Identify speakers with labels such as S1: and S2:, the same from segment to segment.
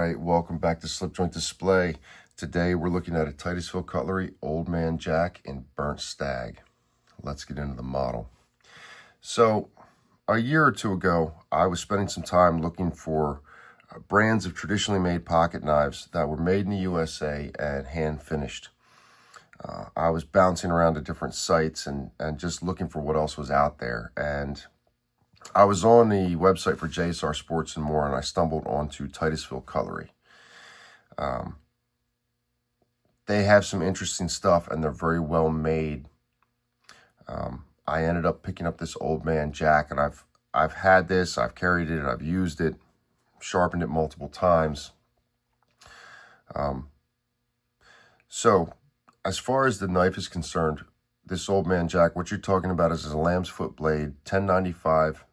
S1: right, welcome back to Slip Joint Display. Today we're looking at a Titusville Cutlery Old Man Jack in Burnt Stag. Let's get into the model. So a year or two ago, I was spending some time looking for brands of traditionally made pocket knives that were made in the USA and hand finished. I was bouncing around to different sites and just looking for what else was out there. And I was on the website for JSR Sports and More, and I stumbled onto Titusville Cutlery. They have some interesting stuff, and they're very well made. I ended up picking up this Old Man Jack, and I've had this, I've carried it, I've used it, sharpened it multiple times. So as far as the knife is concerned, this Old Man Jack, what you're talking about is a lamb's foot blade, 1095.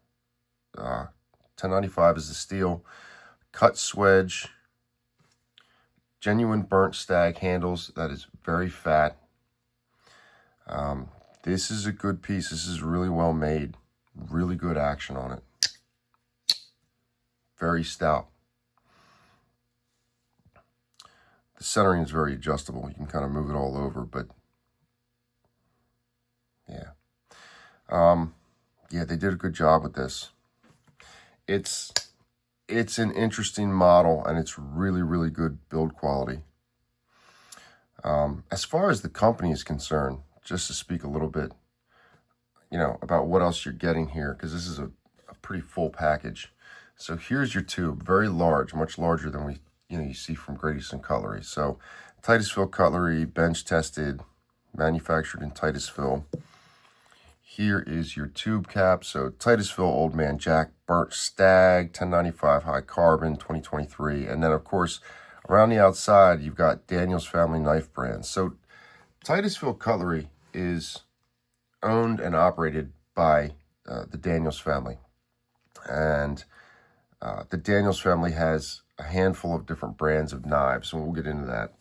S1: 1095 is the steel, cut swedge, genuine burnt stag handles. That is very fat. This is a good piece. This is really well made. Really good action on it. Very stout. The centering is very adjustable. You can kind of move it all over, but yeah. Yeah, they did a good job with this. It's an interesting model, and it's really, really good build quality. As far as the company is concerned, just to speak a little bit, about what else you're getting here, because this is a pretty full package. So here's your tube, very large, much larger than you see from Titusville Cutlery. So Titusville Cutlery, bench tested, manufactured in Titusville. Here is your tube cap. So Titusville Old Man Jack Burnt Stag, 1095 high carbon, 2023. And then, of course, around the outside, you've got Daniel's Family Knife brands. So Titusville Cutlery is owned and operated by the Daniel's family. And the Daniel's family has a handful of different brands of knives, and we'll get into that.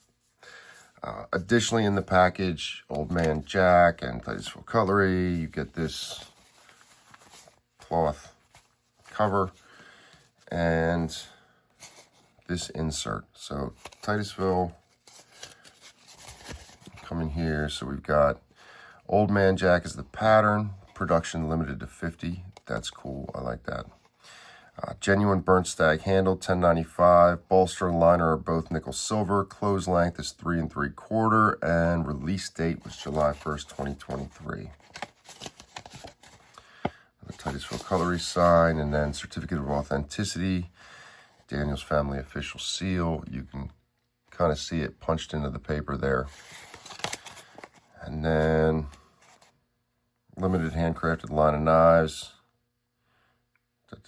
S1: Additionally, in the package, Old Man Jack and Titusville Cutlery, you get this cloth cover and this insert. So Titusville, come in here. So we've got Old Man Jack is the pattern, production limited to 50. That's cool. I like that. Genuine burnt stag handle, 1095. Bolster and liner are both nickel silver. Close length is 3 3/4, and release date was July 1st, 2023. The Titusville Cutlery sign, and then certificate of authenticity, Daniel's Family official seal. You can kind of see it punched into the paper there. And then limited handcrafted line of knives. You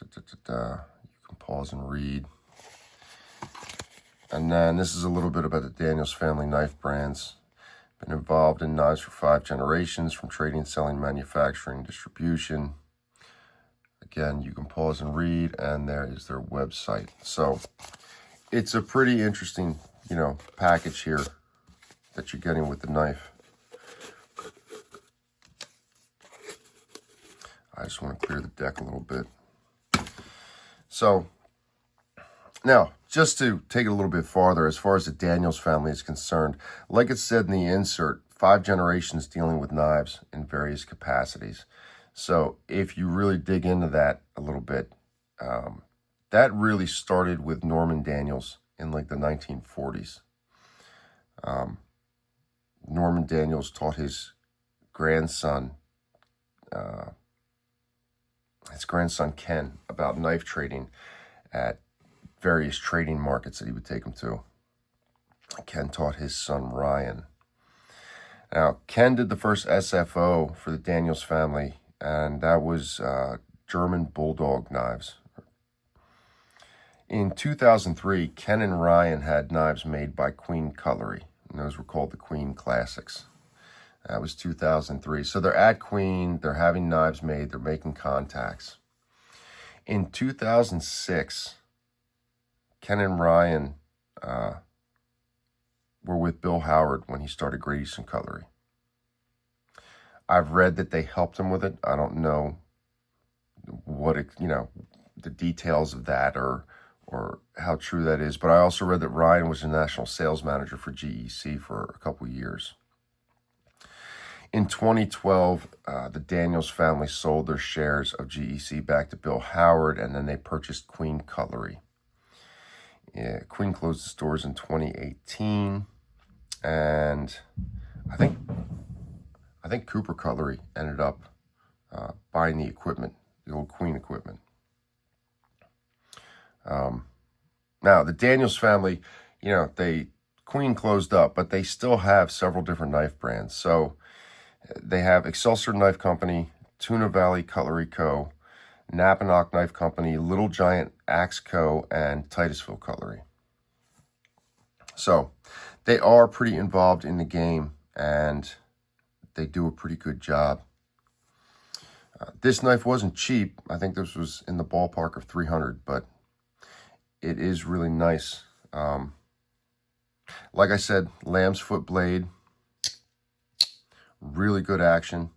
S1: can pause and read. And then this is a little bit about the Daniel's Family Knife brands. Been involved in knives for 5 generations, from trading, selling, manufacturing, distribution. Again, you can pause and read, and there is their website. So it's a pretty interesting, package here that you're getting with the knife. I just want to clear the deck a little bit. So now, just to take it a little bit farther, as far as the Daniel's family is concerned, like it said in the insert, 5 generations dealing with knives in various capacities. So if you really dig into that a little bit, that really started with Norman Daniels in like the 1940s. Norman Daniels taught his grandson Ken about knife trading at various trading markets that he would take him to. Ken taught his son Ryan. Now, Ken did the first SFO for the Daniel's family, and that was German Bulldog knives. In 2003, Ken and Ryan had knives made by Queen Cutlery, and those were called the Queen Classics. That was 2003. So they're at Queen, they're having knives made, they're making contacts. In 2006, Ken and Ryan were with Bill Howard when he started Great Eastern Cutlery. I've read that they helped him with it. I don't know the details of that or or how true that is, but I also read that Ryan was a national sales manager for GEC for a couple years. In 2012, the Daniels family sold their shares of GEC back to Bill Howard, and then they purchased Queen Cutlery. Yeah, Queen closed the stores in 2018, and I think Cooper Cutlery ended up buying the equipment, the old Queen equipment. Now, the Daniels family, Queen closed up, but they still have several different knife brands. So they have Excelsior Knife Company, Tuna Valley Cutlery Co., Napanock Knife Company, Little Giant Axe Co., and Titusville Cutlery. So they are pretty involved in the game, and they do a pretty good job. This knife wasn't cheap. I think this was in the ballpark of $300, but it is really nice. Like I said, lamb's foot blade, really good action.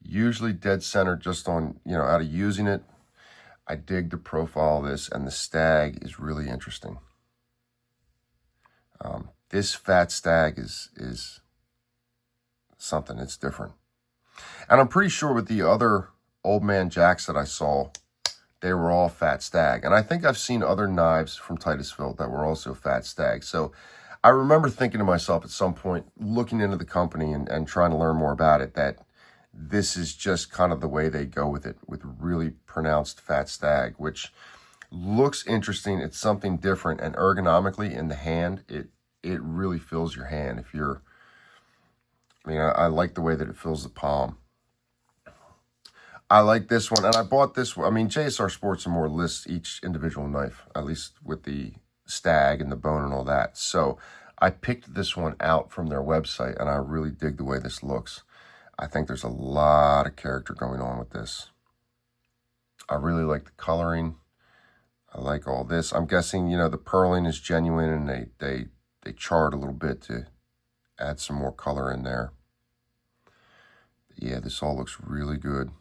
S1: Usually dead center just on, out of using it. I dig the profile of this, and the stag is really interesting. This fat stag is something. It's different. And I'm pretty sure with the other Old Man Jacks that I saw, they were all fat stag. And I think I've seen other knives from Titusville that were also fat stag. So I remember thinking to myself at some point, looking into the company and trying to learn more about it, that this is just kind of the way they go with it, with really pronounced fat stag, which looks interesting. It's something different, and ergonomically in the hand, it really fills your hand. I like the way that it fills the palm. I like this one, and I bought this one. JSR Sports and More lists each individual knife, at least with the stag and the bone and all that. So I picked this one out from their website, and I really dig the way this looks. I think there's a lot of character going on with this. I really like the coloring. I like all this. I'm guessing, the purling is genuine, and they charred a little bit to add some more color in there. Yeah, this all looks really good.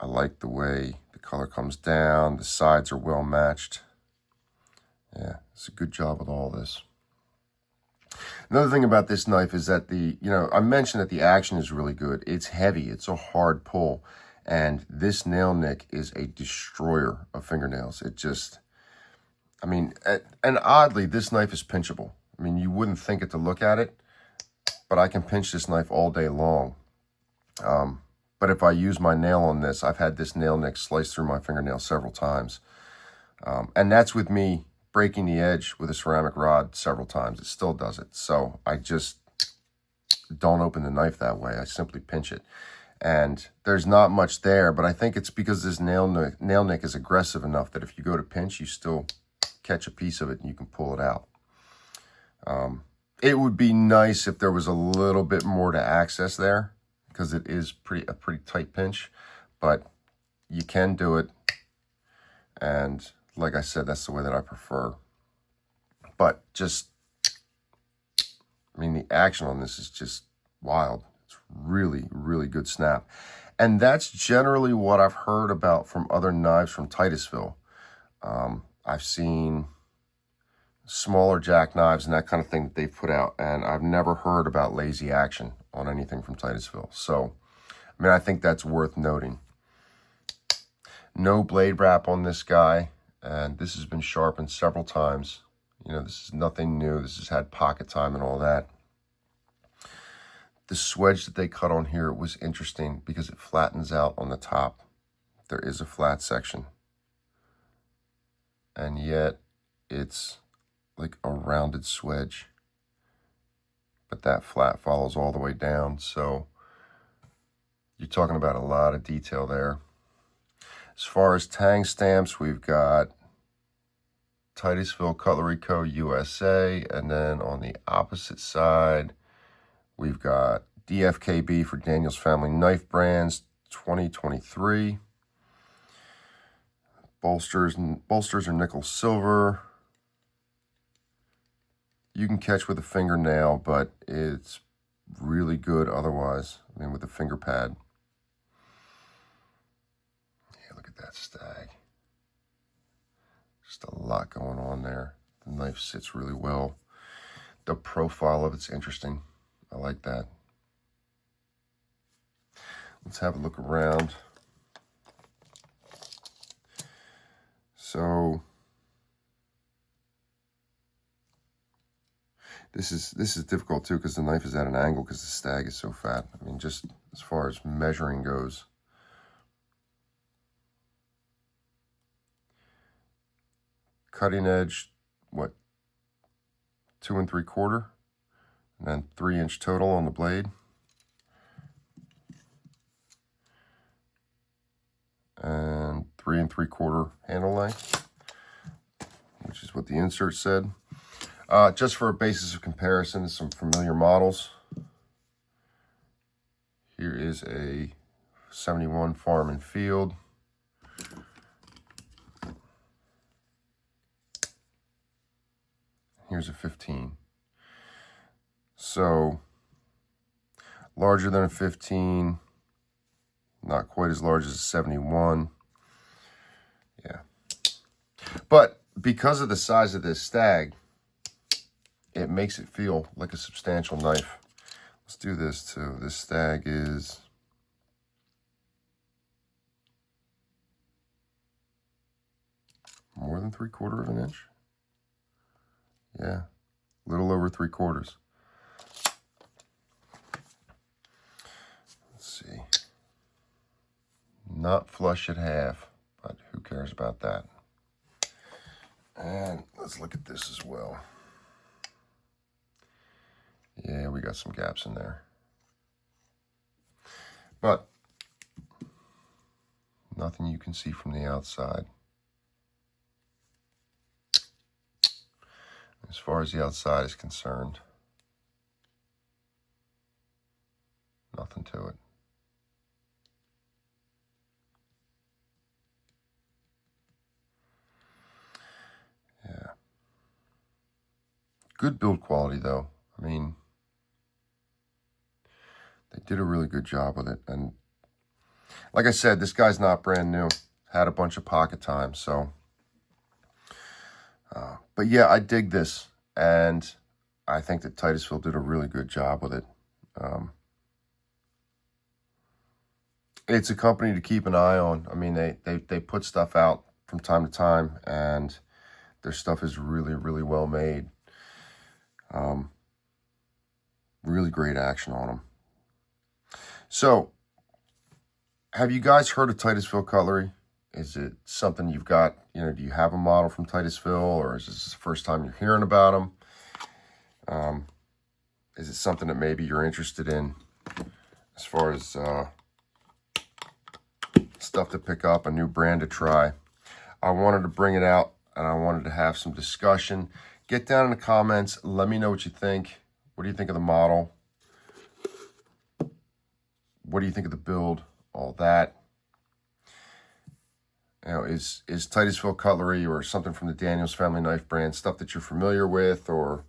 S1: I like the way the color comes down. The sides are well matched. Yeah, it's a good job with all this. Another thing about this knife is that I mentioned that the action is really good. It's heavy. It's a hard pull. And this nail nick is a destroyer of fingernails. And oddly, this knife is pinchable. You wouldn't think it to look at it, but I can pinch this knife all day long. But if I use my nail on this, I've had this nail nick slice through my fingernail several times. And that's with me breaking the edge with a ceramic rod several times. It still does it. So I just don't open the knife that way. I simply pinch it. And there's not much there, but I think it's because this nail nick is aggressive enough that if you go to pinch, you still catch a piece of it and you can pull it out. It would be nice if there was a little bit more to access there, because it is a pretty tight pinch, but you can do it. And like I said, that's the way that I prefer. But the action on this is just wild. It's really, really good snap. And that's generally what I've heard about from other knives from Titusville. I've seen smaller jackknives and that kind of thing that they've put out, and I've never heard about lazy action on anything from Titusville. So, I think that's worth noting. No blade wrap on this guy, and this has been sharpened several times. This is nothing new. This has had pocket time and all that. The swedge that they cut on here was interesting because it flattens out on the top. There is a flat section, and yet it's like a rounded swedge, but that flat follows all the way down. So you're talking about a lot of detail there. As far as tang stamps, we've got Titusville Cutlery Co. USA, and then on the opposite side, we've got DFKB for Daniels Family Knife Brands 2023. Bolsters are nickel silver. You can catch with a fingernail, but it's really good otherwise. With a finger pad. Yeah, look at that stag. lot going on there. The knife sits really well. The profile of it's interesting. I like that. Let's have a look around. So this is difficult too, because the knife is at an angle because the stag is so fat. I mean, just as far as measuring goes. Cutting edge, what, 2 3/4, and then 3-inch total on the blade. And 3 3/4 handle length, which is what the insert said. Just for a basis of comparison, some familiar models. Here is a 71 Farm and Field. Here's a 15. So, larger than a 15, not quite as large as a 71. Yeah. But because of the size of this stag, it makes it feel like a substantial knife. Let's do this too. This stag is more than 3/4 of an inch. Yeah, a little over 3/4. Let's see. Not flush at half, but who cares about that? And let's look at this as well. Yeah, we got some gaps in there. But nothing you can see from the outside. As far as the outside is concerned, nothing to it. Yeah. Good build quality though. I mean, they did a really good job with it. And like I said, this guy's not brand new. Had a bunch of pocket time, so. But yeah, I dig this. And I think that Titusville did a really good job with it. It's a company to keep an eye on. I mean, they put stuff out from time to time, and their stuff is really, really well made. Really great action on them. So, have you guys heard of Titusville Cutlery? Is it something you've got, do you have a model from Titusville, or is this the first time you're hearing about them? Is it something that maybe you're interested in as far as stuff to pick up, a new brand to try? I wanted to bring it out, and I wanted to have some discussion. Get down in the comments. Let me know what you think. What do you think of the model? What do you think of the build? All that. Is Titusville Cutlery or something from the Daniels Family Knife brand stuff that you're familiar with, or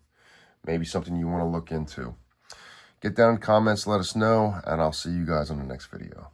S1: maybe something you want to look into? Get down in the comments, let us know, and I'll see you guys on the next video.